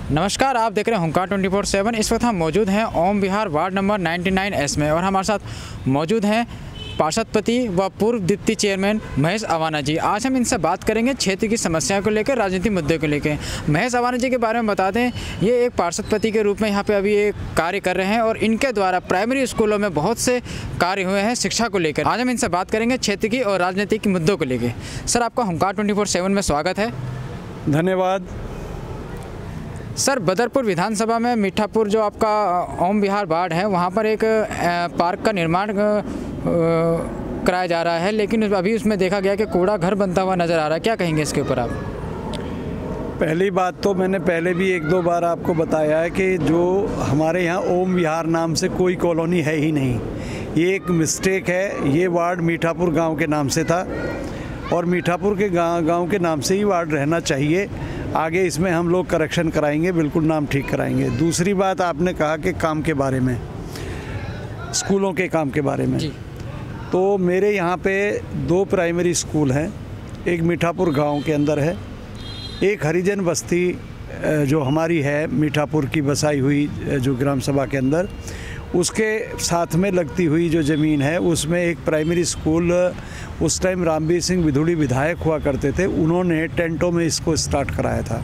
नमस्कार, आप देख रहे हैं हुंकार 24/7। इस वक्त हम मौजूद हैं ओम विहार वार्ड नंबर 99S में और हमारे साथ मौजूद हैं पार्षद पति व पूर्व डिप्टी चेयरमैन महेश अवाना जी। आज हम इनसे बात करेंगे क्षेत्र की समस्याओं को लेकर, राजनीतिक मुद्दे को लेकर। महेश अवाना जी के बारे में बता दें, ये एक पार्षद पति के रूप में यहाँ पे अभी एक कार्य कर रहे हैं और इनके द्वारा प्राइमरी स्कूलों में बहुत से कार्य हुए हैं शिक्षा को लेकर। आज हम इनसे बात करेंगे क्षेत्र की और राजनीतिक मुद्दों को लेकर। सर, आपका हुंकार 24/7 में स्वागत है। धन्यवाद। सर, बदरपुर विधानसभा में मीठापुर जो आपका ओम विहार वार्ड है, वहाँ पर एक पार्क का निर्माण कराया जा रहा है, लेकिन अभी उसमें देखा गया कि कूड़ा घर बनता हुआ नज़र आ रहा है। क्या कहेंगे इसके ऊपर आप? पहली बात तो मैंने पहले भी 1-2 बार आपको बताया है कि जो हमारे यहाँ ओम विहार नाम से कोई कॉलोनी है ही नहीं। ये एक मिस्टेक है। ये वार्ड मीठापुर गांव के नाम से था और मीठापुर के गांव के नाम से ही वार्ड रहना चाहिए। आगे इसमें हम लोग करेक्शन कराएंगे, बिल्कुल नाम ठीक कराएंगे। दूसरी बात, आपने कहा कि काम के बारे में, स्कूलों के काम के बारे में जी। तो मेरे यहाँ पे 2 प्राइमरी स्कूल हैं। एक मीठापुर गांव के अंदर है, एक हरिजन बस्ती जो हमारी है मीठापुर की बसाई हुई जो ग्राम सभा के अंदर, उसके साथ में लगती हुई जो ज़मीन है उसमें एक प्राइमरी स्कूल, उस टाइम रामवीर सिंह बिधूड़ी विधायक हुआ करते थे, उन्होंने टेंटों में इसको स्टार्ट कराया था।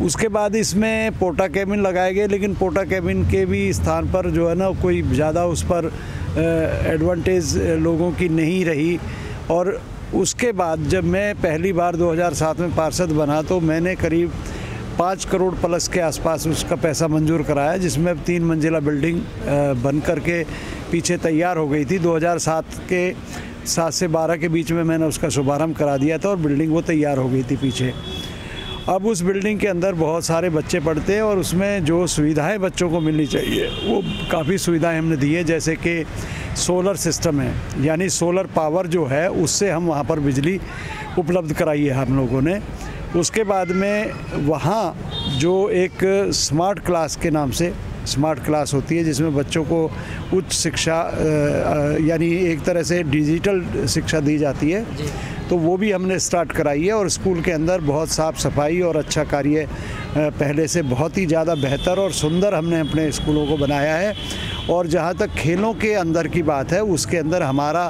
उसके बाद इसमें पोटा केबिन लगाए गए, लेकिन पोटा केबिन के भी स्थान पर जो है ना कोई ज़्यादा उस पर एडवांटेज लोगों की नहीं रही। और उसके बाद जब मैं पहली बार 2007 में पार्षद बना तो मैंने करीब 5 करोड़ प्लस के आसपास उसका पैसा मंजूर कराया, जिसमें 3 मंजिला बिल्डिंग बन करके पीछे तैयार हो गई थी। 2007 के 7 से 12 के बीच में मैंने उसका शुभारंभ करा दिया था और बिल्डिंग वो तैयार हो गई थी पीछे। अब उस बिल्डिंग के अंदर बहुत सारे बच्चे पढ़ते हैं और उसमें जो सुविधाएं बच्चों को मिलनी चाहिए वो काफ़ी सुविधाएं हमने दी है। जैसे कि सोलर सिस्टम है, यानी सोलर पावर जो है उससे हम वहाँ पर बिजली उपलब्ध कराई है हम लोगों ने। उसके बाद में वहाँ जो एक स्मार्ट क्लास के नाम से स्मार्ट क्लास होती है, जिसमें बच्चों को उच्च शिक्षा यानी एक तरह से डिजिटल शिक्षा दी जाती है, तो वो भी हमने स्टार्ट कराई है। और स्कूल के अंदर बहुत साफ़ सफाई और अच्छा कार्य पहले से बहुत ही ज़्यादा बेहतर और सुंदर हमने अपने स्कूलों को बनाया है। और जहाँ तक खेलों के अंदर की बात है, उसके अंदर हमारा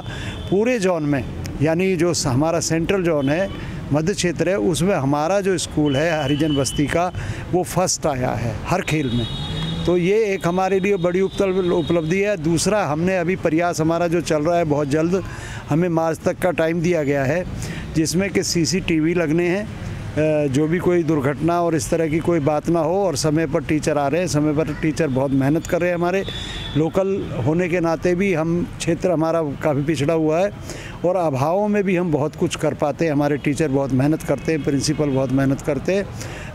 पूरे जोन में, यानी जो हमारा सेंट्रल जोन है, मध्य क्षेत्र है, उसमें हमारा जो स्कूल है हरिजन बस्ती का, वो फर्स्ट आया है हर खेल में। तो ये एक हमारे लिए बड़ी उपलब्धि है। दूसरा, हमने अभी प्रयास हमारा जो चल रहा है, बहुत जल्द हमें मार्च तक का टाइम दिया गया है, जिसमें कि CCTV लगने हैं, जो भी कोई दुर्घटना और इस तरह की कोई बात ना हो। और समय पर टीचर आ रहे हैं, समय पर टीचर बहुत मेहनत कर रहे हैं। हमारे लोकल होने के नाते भी हम क्षेत्र हमारा काफ़ी पिछड़ा हुआ है और अभावों में भी हम बहुत कुछ कर पाते हैं। हमारे टीचर बहुत मेहनत करते हैं, प्रिंसिपल बहुत मेहनत करते हैं।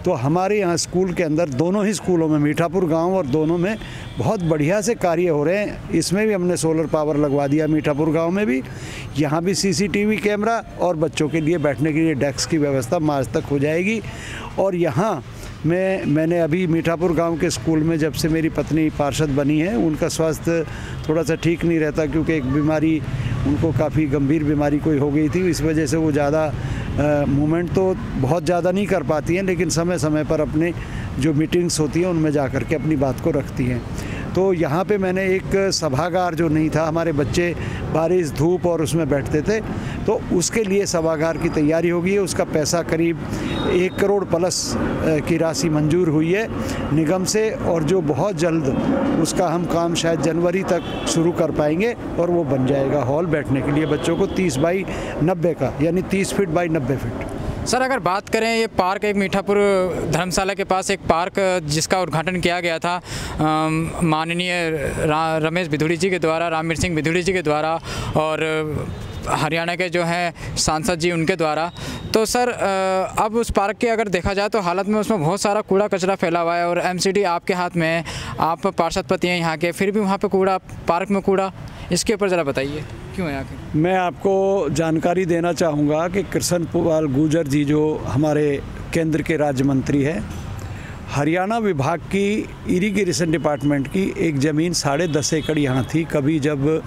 तो हमारे यहाँ स्कूल के अंदर, दोनों ही स्कूलों में, मीठापुर गांव और दोनों में बहुत बढ़िया से कार्य हो रहे हैं। इसमें भी हमने सोलर पावर लगवा दिया, मीठापुर गांव में भी। यहाँ भी CCTV कैमरा और बच्चों के लिए बैठने के लिए डेस्क की व्यवस्था मार्च तक हो जाएगी। और यहाँ मैंने अभी मीठापुर गांव के स्कूल में, जब से मेरी पत्नी पार्षद बनी है, उनका स्वास्थ्य थोड़ा सा ठीक नहीं रहता, क्योंकि एक बीमारी, उनको काफ़ी गंभीर बीमारी कोई हो गई थी। इस वजह से वो ज़्यादा मूवमेंट तो बहुत ज़्यादा नहीं कर पाती हैं, लेकिन समय समय पर अपने जो मीटिंग्स होती हैं उनमें जा कर के अपनी बात को रखती हैं। तो यहाँ पे मैंने एक सभागार जो नहीं था, हमारे बच्चे बारिश धूप और उसमें बैठते थे, तो उसके लिए सभागार की तैयारी हो गई है। उसका पैसा करीब 1 करोड़ प्लस की राशि मंजूर हुई है निगम से, और जो बहुत जल्द उसका हम काम शायद जनवरी तक शुरू कर पाएंगे और वो बन जाएगा हॉल बैठने के लिए बच्चों को 30 बाई 90 का, यानी 30 फीट बाई 90 फीट। सर, अगर बात करें, ये पार्क एक मीठापुर धर्मशाला के पास एक पार्क जिसका उद्घाटन किया गया था माननीय रमेश बिधूड़ी जी के द्वारा, रामवीर सिंह बिधूड़ी जी के द्वारा और हरियाणा के जो हैं सांसद जी उनके द्वारा। तो सर, अब उस पार्क की अगर देखा जाए तो हालत में उसमें बहुत सारा कूड़ा कचरा फैला हुआ है और MCD आपके हाथ में है, आप पार्षद पति हैं यहाँ के, फिर भी वहाँ पे कूड़ा, पार्क में कूड़ा, इसके ऊपर ज़रा बताइए क्यों है आखिर? मैं आपको जानकारी देना चाहूँगा कि कृष्ण पाल गुर्जर जी, जो हमारे केंद्र के राज्य मंत्री हैं, हरियाणा विभाग की इरिगेशन डिपार्टमेंट की एक ज़मीन 10.5 एकड़ यहाँ थी। कभी जब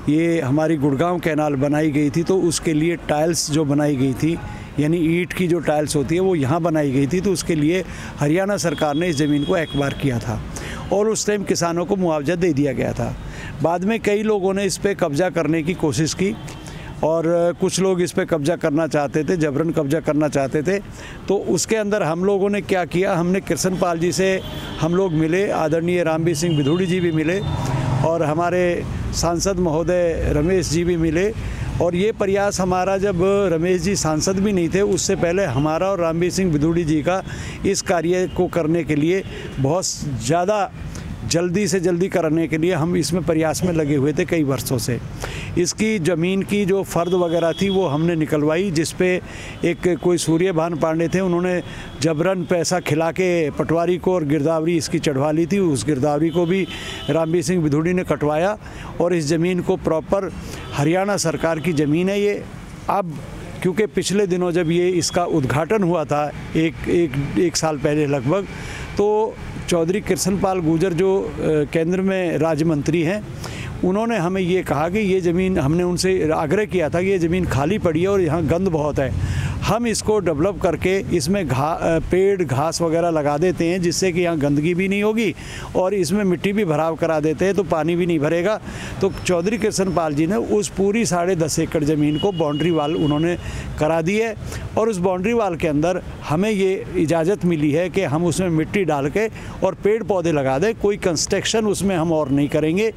ये हमारी गुड़गांव कैनाल बनाई गई थी तो उसके लिए टाइल्स जो बनाई गई थी, यानी ईंट की जो टाइल्स होती है वो यहाँ बनाई गई थी, तो उसके लिए हरियाणा सरकार ने इस ज़मीन को एक्वायर किया था और उस टाइम किसानों को मुआवजा दे दिया गया था। बाद में कई लोगों ने इस पर कब्ज़ा करने की कोशिश की और कुछ लोग इस पे कब्ज़ा करना चाहते थे, जबरन कब्ज़ा करना चाहते थे। तो उसके अंदर हम लोगों ने क्या किया, हमने कृष्णपाल जी से हम लोग मिले, आदरणीय रामबीर सिंह बिधूड़ी जी भी मिले और हमारे सांसद महोदय रमेश जी भी मिले। और ये प्रयास हमारा, जब रमेश जी सांसद भी नहीं थे उससे पहले, हमारा और रामबीर सिंह बिधूड़ी जी का इस कार्य को करने के लिए बहुत ज़्यादा जल्दी से जल्दी करने के लिए हम इसमें प्रयास में लगे हुए थे कई वर्षों से। इसकी ज़मीन की जो फ़र्द वगैरह थी वो हमने निकलवाई, जिस पे एक कोई सूर्यभान पांडे थे, उन्होंने जबरन पैसा खिला के पटवारी को और गिरदावरी इसकी चढ़वा ली थी। उस गिरदावरी को भी रामबीर सिंह बिधूड़ी ने कटवाया और इस ज़मीन को प्रॉपर हरियाणा सरकार की ज़मीन है ये। अब क्योंकि पिछले दिनों जब ये इसका उद्घाटन हुआ था एक साल पहले लगभग, तो चौधरी कृष्णपाल गुर्जर जो केंद्र में राज्य मंत्री हैं, उन्होंने हमें ये कहा कि ये ज़मीन, हमने उनसे आग्रह किया था कि ये ज़मीन खाली पड़ी है और यहाँ गंद बहुत है, हम इसको डेवलप करके इसमें पेड़ घास वगैरह लगा देते हैं, जिससे कि यहाँ गंदगी भी नहीं होगी और इसमें मिट्टी भी भराव करा देते हैं तो पानी भी नहीं भरेगा। तो चौधरी कृष्णपाल जी ने उस पूरी 10.5 एकड़ ज़मीन को बाउंड्री वाल उन्होंने करा दी है और उस बाउंड्री वाल के अंदर हमें ये इजाज़त मिली है कि हम उसमें मिट्टी डाल के और पेड़ पौधे लगा दें। कोई कंस्ट्रक्शन उसमें हम और नहीं करेंगे,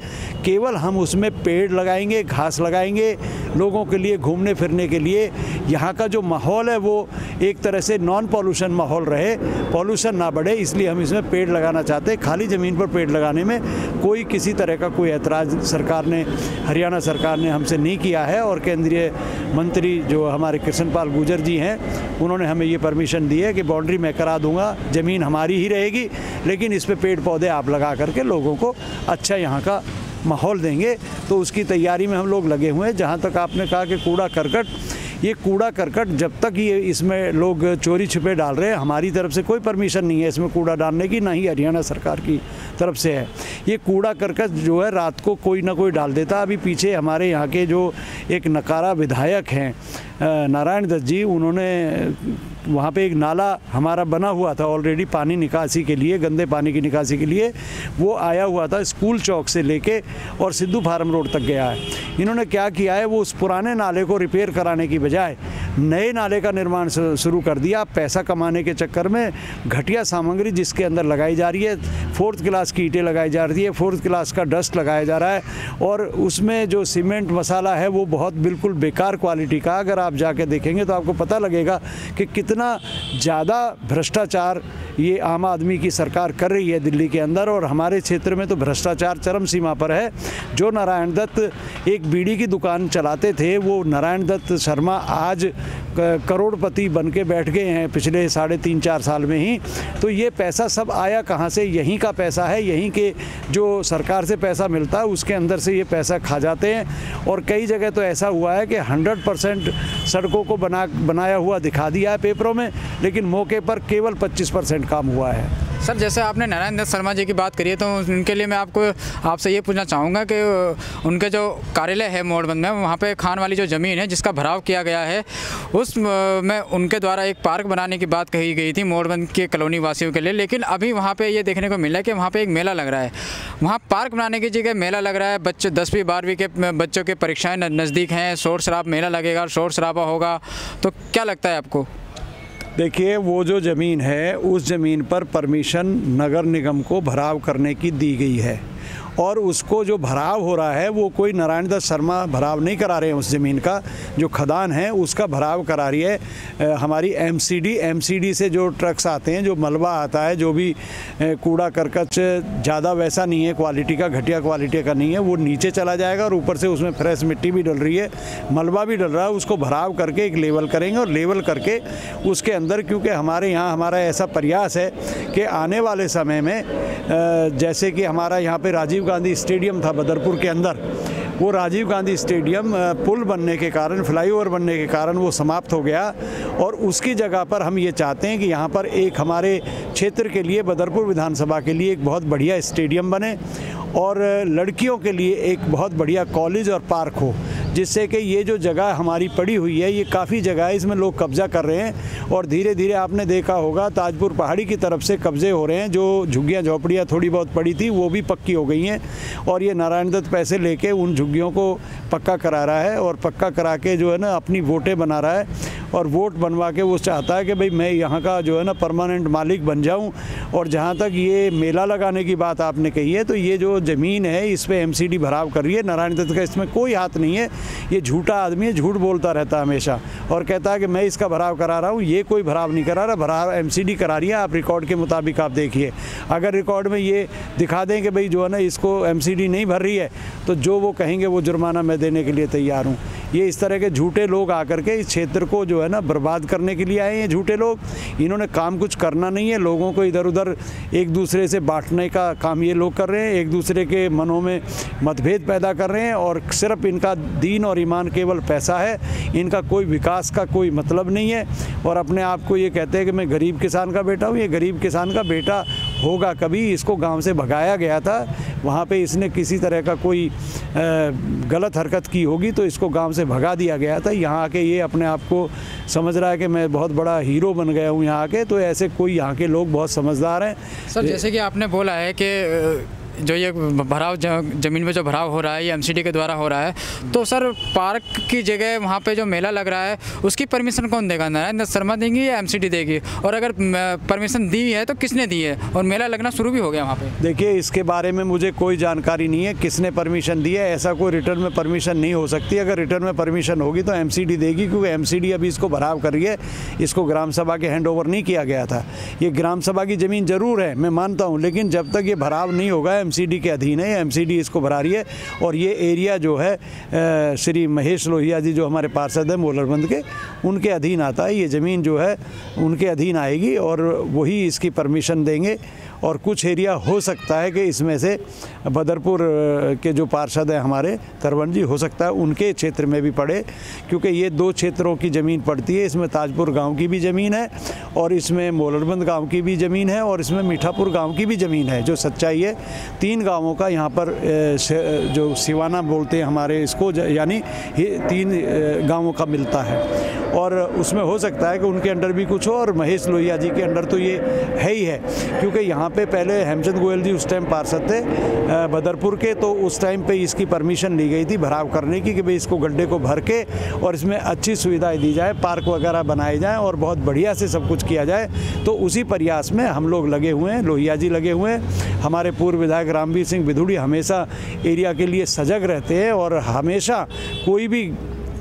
केवल हम उसमें पेड़ लगाएंगे, घास लगाएंगे, लोगों के लिए घूमने फिरने के लिए यहाँ का जो माहौल है वो एक तरह से नॉन पॉल्यूशन माहौल रहे, पॉल्यूशन ना बढ़े, इसलिए हम इसमें पेड़ लगाना चाहते हैं। खाली ज़मीन पर पेड़ लगाने में कोई किसी तरह का कोई ऐतराज़ सरकार ने, हरियाणा सरकार ने हमसे नहीं किया है और केंद्रीय मंत्री जो हमारे कृष्णपाल गुर्जर जी हैं, उन्होंने हमें ये परमिशन दी है कि बाउंड्री मैं करा दूंगा, ज़मीन हमारी ही रहेगी, लेकिन इस पर पेड़ पौधे आप लगा करके लोगों को अच्छा यहाँ का माहौल देंगे। तो उसकी तैयारी में हम लोग लगे हुए हैं। जहाँ तक आपने कहा कि कूड़ा करकट, ये कूड़ा करकट जब तक ये इसमें लोग चोरी छिपे डाल रहे हैं, हमारी तरफ से कोई परमिशन नहीं है इसमें कूड़ा डालने की, ना ही हरियाणा सरकार की तरफ से है। ये कूड़ा करकट जो है रात को कोई ना कोई डाल देता। अभी पीछे हमारे यहाँ के जो एक नकारा विधायक हैं नारायण दत्त जी, उन्होंने वहाँ पे एक नाला हमारा बना हुआ था ऑलरेडी पानी निकासी के लिए, गंदे पानी की निकासी के लिए, वो आया हुआ था स्कूल चौक से लेके और सिद्धू फार्म रोड तक गया है। इन्होंने क्या किया है, वो उस पुराने नाले को रिपेयर कराने की बजाय नए नाले का निर्माण शुरू कर दिया। पैसा कमाने के चक्कर में घटिया सामग्री जिसके अंदर लगाई जा रही है, 4th क्लास की ईंटें लगाई जा रही है, 4th क्लास का डस्ट लगाया जा रहा है और उसमें जो सीमेंट मसाला है वो बहुत बिल्कुल बेकार क्वालिटी का। अगर आप जाके देखेंगे तो आपको पता लगेगा कि कितना ज़्यादा भ्रष्टाचार ये आम आदमी की सरकार कर रही है दिल्ली के अंदर। और हमारे क्षेत्र में तो भ्रष्टाचार चरम सीमा पर है। जो नारायण दत्त एक बीड़ी की दुकान चलाते थे, वो नारायण दत्त शर्मा आज करोड़पति बन के बैठ गए हैं पिछले 3.5-4 साल में ही। तो ये पैसा सब आया कहाँ से? यहीं का पैसा है, यहीं के जो सरकार से पैसा मिलता है उसके अंदर से ये पैसा खा जाते हैं। और कई जगह तो ऐसा हुआ है कि 100% सड़कों को बनाया हुआ दिखा दिया है पेपरों में, लेकिन मौके पर केवल 25% काम हुआ है। सर, जैसे आपने नारायण दत्त शर्मा जी की बात करी है, तो उनके लिए मैं आपसे ये पूछना चाहूँगा कि उनके जो कार्यालय है मोड़बंद में, वहाँ पे खान वाली जो ज़मीन है जिसका भराव किया गया है, उस में उनके द्वारा एक पार्क बनाने की बात कही गई थी मोड़बंद के कॉलोनी वासियों के लिए। लेकिन अभी वहाँ पे ये देखने को मिला है कि वहाँ पे एक मेला लग रहा है। वहाँ पार्क बनाने की जगह मेला लग रहा है। बच्चे 10वीं 12वीं के बच्चों के परीक्षाएँ नज़दीक हैं, शोर शराब, मेला लगेगा, शोर शराबा होगा, तो क्या लगता है आपको? देखिए, वो जो ज़मीन है उस ज़मीन पर परमिशन नगर निगम को भराव करने की दी गई है और उसको जो भराव हो रहा है वो कोई नारायण दत्त शर्मा भराव नहीं करा रहे हैं। उस ज़मीन का जो खदान है उसका भराव करा रही है हमारी एमसीडी से जो ट्रक्स आते हैं, जो मलबा आता है, जो भी कूड़ा करकट ज़्यादा वैसा नहीं है क्वालिटी का, घटिया क्वालिटी का नहीं है, वो नीचे चला जाएगा और ऊपर से उसमें फ्रेश मिट्टी भी डल रही है, मलबा भी डल रहा है। उसको भराव करके एक लेवल करेंगे और लेवल करके उसके अंदर, क्योंकि हमारे यहाँ हमारा ऐसा प्रयास है कि आने वाले समय में जैसे कि हमारा यहाँ पे राजीव गांधी स्टेडियम था बदरपुर के अंदर, वो राजीव गांधी स्टेडियम पुल बनने के कारण, फ्लाईओवर बनने के कारण वो समाप्त हो गया और उसकी जगह पर हम ये चाहते हैं कि यहाँ पर एक हमारे क्षेत्र के लिए, बदरपुर विधानसभा के लिए एक बहुत बढ़िया स्टेडियम बने और लड़कियों के लिए एक बहुत बढ़िया कॉलेज और पार्क हो, जिससे कि ये जो जगह हमारी पड़ी हुई है, ये काफ़ी जगह है, इसमें लोग कब्ज़ा कर रहे हैं और धीरे धीरे आपने देखा होगा ताजपुर पहाड़ी की तरफ से कब्ज़े हो रहे हैं। जो झुग्गियाँ झोपड़ियाँ थोड़ी बहुत पड़ी थी वो भी पक्की हो गई हैं और ये नारायण दत्त पैसे लेके उन झुग्गियों को पक्का करा रहा है और पक्का करा के जो है ना अपनी वोटें बना रहा है और वोट बनवा के वो चाहता है कि भाई मैं यहाँ का जो है ना परमानेंट मालिक बन जाऊँ। और जहाँ तक ये मेला लगाने की बात आपने कही है, तो ये जो ज़मीन है इस पे एमसीडी भराव कर रही है। नारायण दत्त का इसमें कोई हाथ नहीं है, ये झूठा आदमी है, झूठ बोलता रहता है हमेशा और कहता है कि मैं इसका भराव करा रहा हूँ। ये कोई भराव नहीं करा रहा, भराव एमसीडी करा रही है। आप रिकॉर्ड के मुताबिक आप देखिए, अगर रिकॉर्ड में ये दिखा दें कि भाई जो है ना इसको एमसीडी नहीं भर रही है, तो जो वो कहेंगे वो जुर्माना मैं देने के लिए तैयार हूँ। ये इस तरह के झूठे लोग आकर के इस क्षेत्र को जो है ना बर्बाद करने के लिए आए हैं। झूठे लोग, इन्होंने काम कुछ करना नहीं है, लोगों को इधर उधर एक दूसरे से बांटने का काम ये लोग कर रहे हैं, एक दूसरे के मनों में मतभेद पैदा कर रहे हैं और सिर्फ इनका दीन और ईमान केवल पैसा है, इनका कोई विकास का कोई मतलब नहीं है। और अपने आप को ये कहते हैं कि मैं गरीब किसान का बेटा हूँ। ये गरीब किसान का बेटा होगा कभी, इसको गांव से भगाया गया था, वहाँ पे इसने किसी तरह का कोई गलत हरकत की होगी तो इसको गांव से भगा दिया गया था। यहाँ आके ये अपने आप को समझ रहा है कि मैं बहुत बड़ा हीरो बन गया हूँ यहाँ के। तो ऐसे कोई यहाँ के लोग बहुत समझदार हैं। सर, जैसे कि आपने बोला है कि जो ये भराव ज़मीन में जो भराव हो रहा है ये एमसीडी के द्वारा हो रहा है, तो सर पार्क की जगह वहाँ पे जो मेला लग रहा है उसकी परमिशन कौन देगा? नारायण दत्त शर्मा देंगी या एमसीडी देगी? और अगर परमिशन दी है तो किसने दी है? और मेला लगना शुरू भी हो गया वहाँ पे। देखिए, इसके बारे में मुझे कोई जानकारी नहीं है किसने परमिशन दी है। ऐसा कोई रिटर्न में परमिशन नहीं हो सकती। अगर रिटर्न में परमिशन होगी तो एमसीडी देगी, क्योंकि एमसीडी अभी इसको भराव कर रही है, इसको ग्राम सभा के हैंड ओवर नहीं किया गया था। ये ग्राम सभा की ज़मीन ज़रूर है, मैं मानता हूँ, लेकिन जब तक ये भराव नहीं होगा एमसीडी के अधीन है, एमसीडी इसको भरा रही है। और ये एरिया जो है श्री महेश लोहिया जी जो हमारे पार्षद हैं मोलरबंद के, उनके अधीन आता है। ये ज़मीन जो है उनके अधीन आएगी और वही इसकी परमिशन देंगे। और कुछ एरिया हो सकता है कि इसमें से बदरपुर के जो पार्षद हैं हमारे तरवन जी, हो सकता है उनके क्षेत्र में भी पड़े, क्योंकि ये दो क्षेत्रों की ज़मीन पड़ती है। इसमें ताजपुर गांव की भी ज़मीन है और इसमें मोलरबंद गांव की भी ज़मीन है और इसमें मीठापुर गांव की भी ज़मीन है। जो सच्चाई है, 3 गांवों का यहाँ पर जो सिवाना बोलते हैं हमारे इसको, यानी 3 गांवों का मिलता है। और उसमें हो सकता है कि उनके अंडर भी कुछ हो और महेश लोहिया जी के अंडर तो ये है ही है, क्योंकि यहाँ पे पहले हेमचंद गोयल जी उस टाइम पार्षद थे बदरपुर के, तो उस टाइम पे इसकी परमिशन ली गई थी भराव करने की कि भाई इसको गड्ढे को भर के और इसमें अच्छी सुविधाएं दी जाए, पार्क वगैरह बनाए जाएं और बहुत बढ़िया से सब कुछ किया जाए। तो उसी प्रयास में हम लोग लगे हुए हैं, लोहिया जी लगे हुए हैं। हमारे पूर्व विधायक रामवीर सिंह बिधूड़ी हमेशा एरिया के लिए सजग रहते हैं और हमेशा कोई भी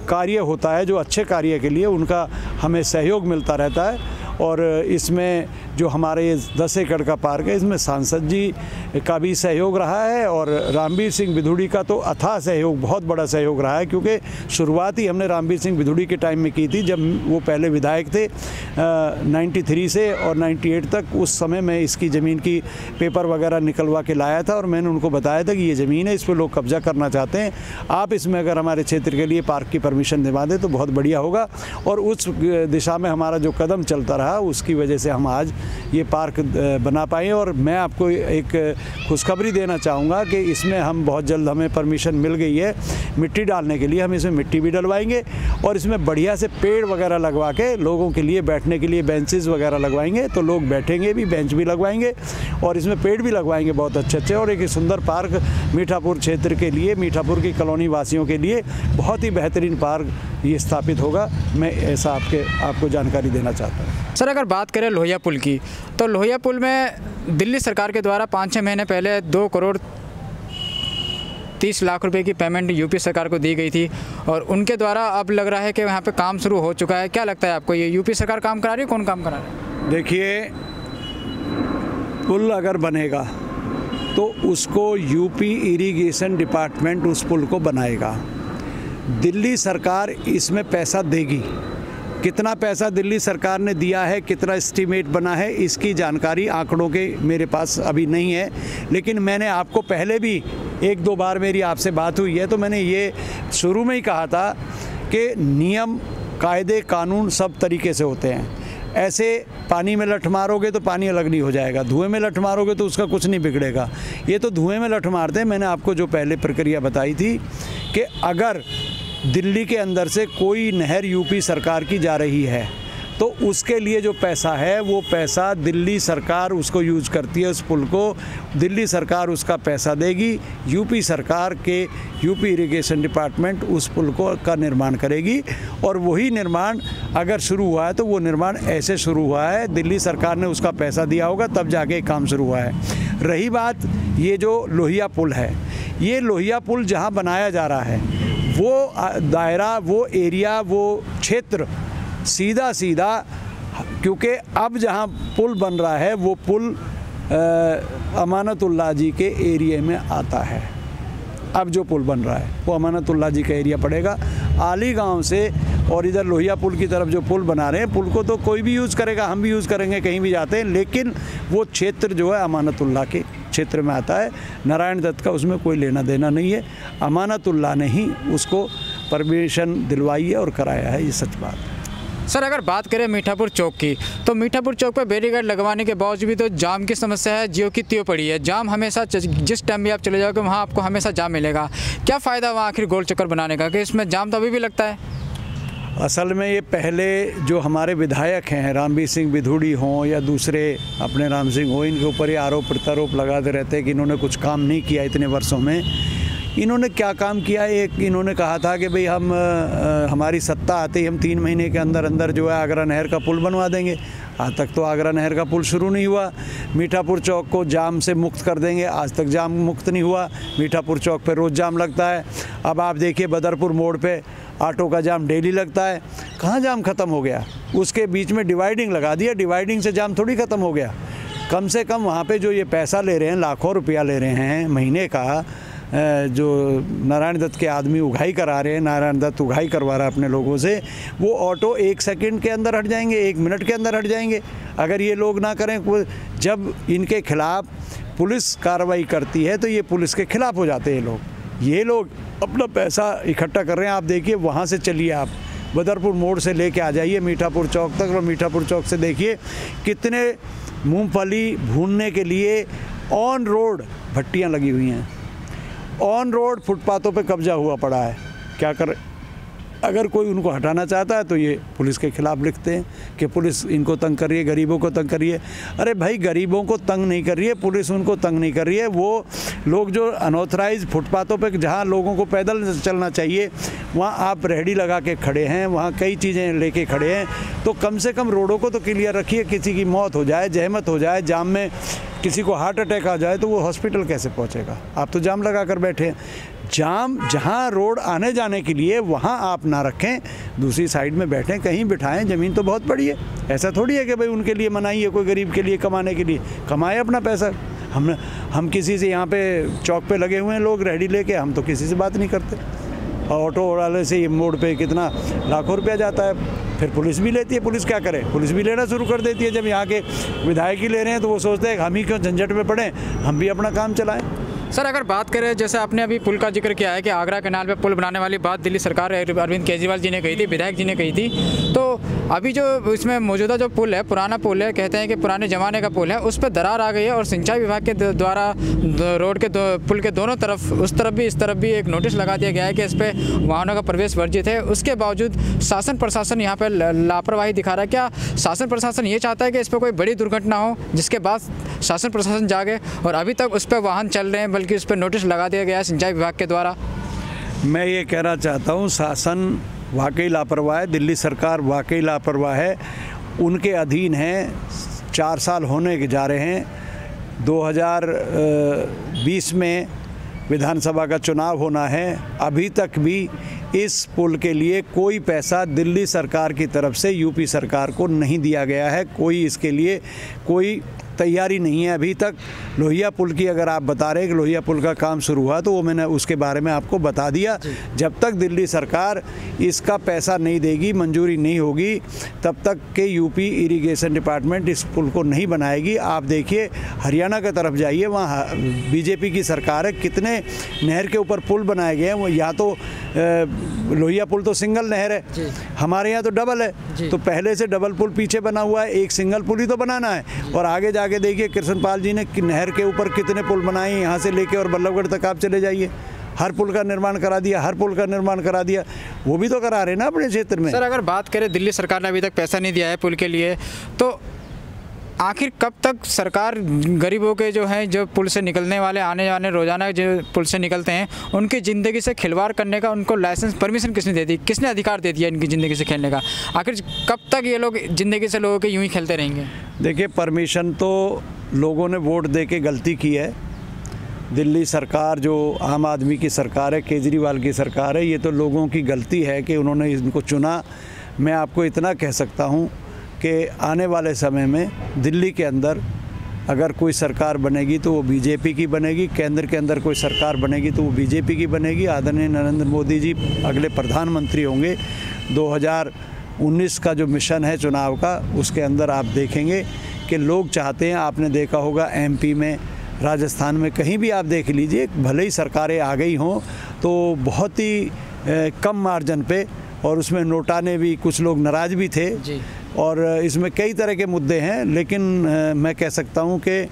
कार्य होता है जो अच्छे कार्य के लिए उनका हमें सहयोग मिलता रहता है। और इसमें जो हमारे 10 एकड़ का पार्क है, इसमें सांसद जी का भी सहयोग रहा है और रामवीर सिंह बिधूड़ी का तो अथाह सहयोग, बहुत बड़ा सहयोग रहा है, क्योंकि शुरुआत ही हमने रामवीर सिंह बिधूड़ी के टाइम में की थी, जब वो पहले विधायक थे 93 से और 98 तक। उस समय मैं इसकी ज़मीन की पेपर वगैरह निकलवा के लाया था और मैंने उनको बताया था कि ये ज़मीन है, इस पर लोग कब्जा करना चाहते हैं, आप इसमें अगर हमारे क्षेत्र के लिए पार्क की परमिशन दिलवा दें तो बहुत बढ़िया होगा। और उस दिशा में हमारा जो कदम चलता रहा, उसकी वजह से हम आज ये पार्क बना पाए। और मैं आपको एक खुशखबरी देना चाहूँगा कि इसमें हम बहुत जल्द, हमें परमिशन मिल गई है मिट्टी डालने के लिए, हम इसमें मिट्टी भी डलवाएंगे और इसमें बढ़िया से पेड़ वगैरह लगवा के लोगों के लिए बैठने के लिए बेंचेस वगैरह लगवाएंगे, तो लोग बैठेंगे भी, बेंच भी लगवाएंगे और इसमें पेड़ भी लगवाएंगे बहुत अच्छे। और एक सुंदर पार्क मीठापुर क्षेत्र के लिए, मीठापुर की कॉलोनी वासियों के लिए बहुत ही बेहतरीन पार्क ये स्थापित होगा। मैं ऐसा आपको जानकारी देना चाहता हूँ। सर, अगर बात करें लोहिया पुल की, तो लोहिया पुल में दिल्ली सरकार के द्वारा 5-6 महीने पहले 2 करोड़ 30 लाख रुपए की पेमेंट यूपी सरकार को दी गई थी और उनके द्वारा अब लग रहा है कि यहाँ पे काम शुरू हो चुका है। क्या लगता है आपको, ये यूपी सरकार काम करा रही है, कौन काम करा रहा है? देखिए, पुल अगर बनेगा तो उसको यूपी इरिगेशन डिपार्टमेंट उस पुल को बनाएगा। दिल्ली सरकार इसमें पैसा देगी। कितना पैसा दिल्ली सरकार ने दिया है, कितना एस्टीमेट बना है, इसकी जानकारी आंकड़ों के मेरे पास अभी नहीं है। लेकिन मैंने आपको पहले भी 1-2 बार मेरी आपसे बात हुई है, तो मैंने ये शुरू में ही कहा था कि नियम, कायदे, कानून सब तरीके से होते हैं। ऐसे पानी में लठ मारोगे तो पानी अलग नहीं हो जाएगा, धुएं में लठ मारोगे तो उसका कुछ नहीं बिगड़ेगा। ये तो धुएं में लठ मारते हैं। मैंने आपको जो पहले प्रक्रिया बताई थी कि अगर दिल्ली के अंदर से कोई नहर यूपी सरकार की जा रही है तो उसके लिए जो पैसा है वो पैसा दिल्ली सरकार उसको यूज़ करती है। उस पुल को दिल्ली सरकार उसका पैसा देगी, यूपी सरकार के यूपी इरिगेशन डिपार्टमेंट उस पुल का निर्माण करेगी। और वही निर्माण अगर शुरू हुआ है तो वो निर्माण ऐसे शुरू हुआ है, दिल्ली सरकार ने उसका पैसा दिया होगा तब जाके काम शुरू हुआ है। रही बात ये जो लोहिया पुल है, ये लोहिया पुल जहाँ बनाया जा रहा है वो दायरा, वो एरिया, वो क्षेत्र सीधा क्योंकि अब जहाँ पुल बन रहा है वो पुल अमानतुल्लाह जी के एरिया में आता है। अब जो पुल बन रहा है वो अमानतुल्लाह जी का एरिया पड़ेगा। आली गांव से और इधर लोहिया पुल की तरफ जो पुल बना रहे हैं, पुल को तो कोई भी यूज़ करेगा, हम भी यूज़ करेंगे, कहीं भी जाते हैं, लेकिन वो क्षेत्र जो है अमानतुल्लाह के क्षेत्र में आता है। नारायण दत्त का उसमें कोई लेना देना नहीं है, अमानतुल्लाह ने ही उसको परमिशन दिलवाई है और कराया है, ये सच बात है। सर अगर बात करें मीठापुर चौक की, तो मीठापुर चौक पर बैरिकेड लगवाने के बावजूद भी तो जाम की समस्या है, जियो की त्यों पड़ी है। जाम हमेशा, जिस टाइम भी आप चले जाओगे वहाँ आपको हमेशा जाम मिलेगा। क्या फ़ायदा वहाँ आखिर गोल चक्कर बनाने का कि इसमें जाम तो अभी भी लगता है? असल में ये पहले जो हमारे विधायक हैं, रामवीर सिंह बिधूड़ी हों या दूसरे अपने राम सिंह हो, इनके ऊपर ये आरोप प्रत्यारोप लगाते रहते हैं कि इन्होंने कुछ काम नहीं किया इतने वर्षों में। इन्होंने क्या काम किया? एक इन्होंने कहा था कि भाई हम हमारी सत्ता आते ही हम 3 महीने के अंदर अंदर जो है आगरा नहर का पुल बनवा देंगे। आज तक तो आगरा नहर का पुल शुरू नहीं हुआ। मीठापुर चौक को जाम से मुक्त कर देंगे, आज तक जाम मुक्त नहीं हुआ। मीठापुर चौक पे रोज़ जाम लगता है। अब आप देखिए बदरपुर मोड़ पे ऑटो का जाम डेली लगता है। कहाँ जाम ख़त्म हो गया? उसके बीच में डिवाइडिंग लगा दिया, डिवाइडिंग से जाम थोड़ी ख़त्म हो गया। कम से कम वहाँ पे जो ये पैसा ले रहे हैं, लाखों रुपया ले रहे हैं महीने का, जो नारायण दत्त के आदमी उगाही करा रहे हैं, नारायण दत्त उगाही करवा रहा है अपने लोगों से, वो ऑटो 1 सेकंड के अंदर हट जाएंगे, 1 मिनट के अंदर हट जाएंगे। अगर ये लोग ना करें, जब इनके खिलाफ़ पुलिस कार्रवाई करती है तो ये पुलिस के खिलाफ़ हो जाते हैं लोग। ये लोग अपना पैसा इकट्ठा कर रहे हैं। आप देखिए वहाँ से चलिए, आप बदरपुर मोड़ से लेके आ जाइए मीठापुर चौक तक, और मीठापुर चौक से देखिए कितने मूंगफली भूनने के लिए ऑन रोड भट्टियाँ लगी हुई हैं। ऑन रोड फुटपाथों पे कब्जा हुआ पड़ा है। क्या कर, अगर कोई उनको हटाना चाहता है तो ये पुलिस के खिलाफ़ लिखते हैं कि पुलिस इनको तंग कर रही है, गरीबों को तंग कर रही है। अरे भाई, गरीबों को तंग नहीं कर रही है पुलिस, उनको तंग नहीं कर रही है। वो लोग जो अनऑथराइज फुटपाथों पे जहाँ लोगों को पैदल चलना चाहिए वहाँ आप रेहड़ी लगा के खड़े हैं, वहाँ कई चीज़ें लेके खड़े हैं। तो कम से कम रोडों को तो क्लियर रखिए। किसी की मौत हो जाए, जहमत हो जाए, जाम में किसी को हार्ट अटैक आ जाए तो वो हॉस्पिटल कैसे पहुंचेगा? आप तो जाम लगा कर बैठे हैं। जाम जहां रोड आने जाने के लिए वहां आप ना रखें, दूसरी साइड में बैठें, कहीं बिठाएं। ज़मीन तो बहुत बड़ी है, ऐसा थोड़ी है कि भाई उनके लिए मनाही है कोई गरीब के लिए कमाने के लिए। कमाए अपना पैसा। हम किसी से यहाँ पे चौक पे लगे हुए हैं लोग रेहड़ी लेके, हम तो किसी से बात नहीं करते। ऑटो वाले से ये मोड़ पे कितना लाखों रुपया जाता है, फिर पुलिस भी लेती है। पुलिस क्या करे? पुलिस भी लेना शुरू कर देती है। जब यहाँ के विधायक ही ले रहे हैं तो वो सोचते हैं हम ही क्यों झंझट में पड़े, हम भी अपना काम चलाएं। सर अगर बात करें, जैसे आपने अभी पुल का जिक्र किया है कि आगरा कैनाल पे पुल बनाने वाली बात दिल्ली सरकार अरविंद केजरीवाल जी ने कही थी, विधायक जी ने कही थी, तो अभी जो इसमें मौजूदा जो पुल है, पुराना पुल है, कहते हैं कि पुराने ज़माने का पुल है, उस पर दरार आ गई है और सिंचाई विभाग के द्वारा रोड के पुल के दोनों तरफ, उस तरफ भी इस तरफ भी एक नोटिस लगा दिया गया है कि इस पर वाहनों का प्रवेश वर्जित है। उसके बावजूद शासन प्रशासन यहाँ पर लापरवाही दिखा रहा है। क्या शासन प्रशासन ये चाहता है कि इस पर कोई बड़ी दुर्घटना हो जिसके बाद शासन प्रशासन जागे, और अभी तक उस पर वाहन चल रहे हैं, बल्कि उस पर नोटिस लगा दिया गया है सिंचाई विभाग के द्वारा? मैं ये कहना चाहता हूँ, शासन वाकई लापरवाह है, दिल्ली सरकार वाकई लापरवाह है। उनके अधीन हैं, 4 साल होने के जा रहे हैं। 2020 में विधानसभा का चुनाव होना है, अभी तक भी इस पुल के लिए कोई पैसा दिल्ली सरकार की तरफ से यूपी सरकार को नहीं दिया गया है। कोई इसके लिए कोई तैयारी नहीं है अभी तक। लोहिया पुल की अगर आप बता रहे हैं कि लोहिया पुल का काम शुरू हुआ, तो वो मैंने उसके बारे में आपको बता दिया। जब तक दिल्ली सरकार इसका पैसा नहीं देगी, मंजूरी नहीं होगी, तब तक के यूपी इरिगेशन डिपार्टमेंट इस पुल को नहीं बनाएगी। आप देखिए हरियाणा की तरफ जाइए, वहाँ बीजेपी की सरकार है, कितने नहर के ऊपर पुल बनाए गए हैं। वो यहाँ तो लोहिया पुल तो सिंगल नहर है, हमारे यहाँ तो डबल है। तो पहले से डबल पुल पीछे बना हुआ है, एक सिंगल पुल ही तो बनाना है। और आगे जाके देखिए कृष्णपाल जी ने नहर के ऊपर कितने पुल बनाए, यहाँ से लेके और बल्लभगढ़ तक आप चले जाइए। हर पुल का निर्माण करा दिया, हर पुल का निर्माण करा दिया, वो भी तो करा रहे ना अपने क्षेत्र में। सर अगर बात करें दिल्ली सरकार ने अभी तक पैसा नहीं दिया है पुल के लिए, तो आखिर कब तक सरकार गरीबों के जो है, जो पुल से निकलने वाले आने जाने रोज़ाना जो पुल से निकलते हैं, उनकी ज़िंदगी से खिलवाड़ करने का उनको लाइसेंस परमिशन किसने दे दी, किसने अधिकार दे दिया इनकी ज़िंदगी से खेलने का? आखिर कब तक ये लोग ज़िंदगी से लोगों के यूं ही खेलते रहेंगे? देखिए, परमिशन तो लोगों ने वोट दे के गलती की है। दिल्ली सरकार जो आम आदमी की सरकार है, केजरीवाल की सरकार है, ये तो लोगों की गलती है कि उन्होंने इनको चुना। मैं आपको इतना कह सकता हूँ कि आने वाले समय में दिल्ली के अंदर अगर कोई सरकार बनेगी तो वो बीजेपी की बनेगी, केंद्र के अंदर कोई सरकार बनेगी तो वो बीजेपी की बनेगी। आदरणीय नरेंद्र मोदी जी अगले प्रधानमंत्री होंगे। 2019 का जो मिशन है चुनाव का, उसके अंदर आप देखेंगे कि लोग चाहते हैं, आपने देखा होगा एमपी में, राजस्थान में, कहीं भी आप देख लीजिए, भले ही सरकारें आ गई हों तो बहुत ही कम मार्जिन पे, और उसमें नोटा ने भी कुछ लोग नाराज़ भी थे जी। और इसमें कई तरह के मुद्दे हैं, लेकिन मैं कह सकता हूं कि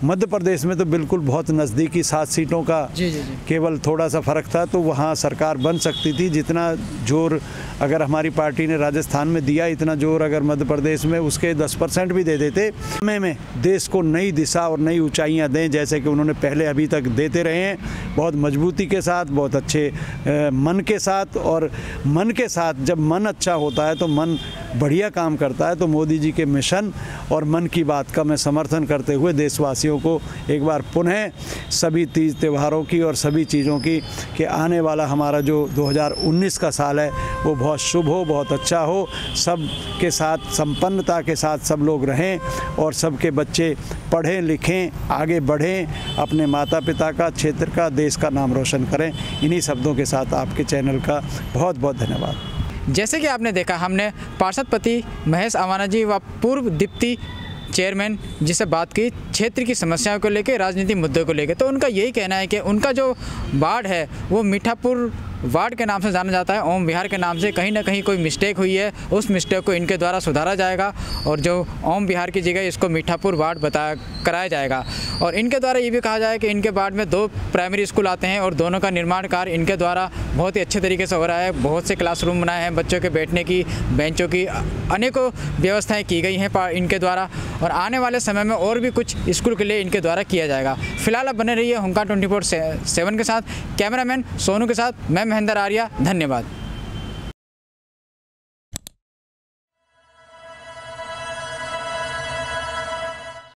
मध्य प्रदेश में तो बिल्कुल बहुत नज़दीकी 7 सीटों का जी। केवल थोड़ा सा फ़र्क था, तो वहां सरकार बन सकती थी। जितना जोर अगर हमारी पार्टी ने राजस्थान में दिया, इतना जोर अगर मध्य प्रदेश में उसके 10% भी दे देते, में देश को नई दिशा और नई ऊंचाइयां दें, जैसे कि उन्होंने पहले अभी तक देते रहे हैं, बहुत मजबूती के साथ, बहुत अच्छे मन के साथ। और मन के साथ, जब मन अच्छा होता है तो मन बढ़िया काम करता है। तो मोदी जी के मिशन और मन की बात का मैं समर्थन करते हुए देशवासियों को एक बार पुनः सभी तीज त्योहारों की और सभी चीज़ों की, कि आने वाला हमारा जो 2019 का साल है वो बहुत शुभ हो, बहुत अच्छा हो, सब के साथ संपन्नता के साथ सब लोग रहें और सबके बच्चे पढ़ें लिखें, आगे बढ़ें, अपने माता पिता का, क्षेत्र का, देश का नाम रोशन करें। इन्हीं शब्दों के साथ आपके चैनल का बहुत बहुत धन्यवाद। जैसे कि आपने देखा, हमने पार्षद पति महेश अवाना जी व पूर्व डिप्टी चेयरमैन जिससे बात की क्षेत्र की समस्याओं को लेकर, राजनीतिक मुद्दों को लेकर। तो उनका यही कहना है कि उनका जो वार्ड है वो मीठापुर वार्ड के नाम से जाना जाता है, ओम विहार के नाम से। कहीं ना कहीं कोई मिस्टेक हुई है, उस मिस्टेक को इनके द्वारा सुधारा जाएगा और जो ओम विहार की जगह इसको मीठापुर वार्ड कराया जाएगा। और इनके द्वारा ये भी कहा जाए कि इनके वार्ड में 2 प्राइमरी स्कूल आते हैं और दोनों का निर्माण कार्य इनके द्वारा बहुत ही अच्छे तरीके से हो रहा है। बहुत से क्लासरूम बनाए हैं, बच्चों के बैठने की, बेंचों की अनेकों व्यवस्थाएँ की गई हैं इनके द्वारा। और आने वाले समय में और भी कुछ स्कूल के लिए इनके द्वारा किया जाएगा। फिलहाल आप बने रहिए हुंकार 24/7 के साथ। कैमरामैन सोनू के साथ मैं महेंद्र आर्या, धन्यवाद।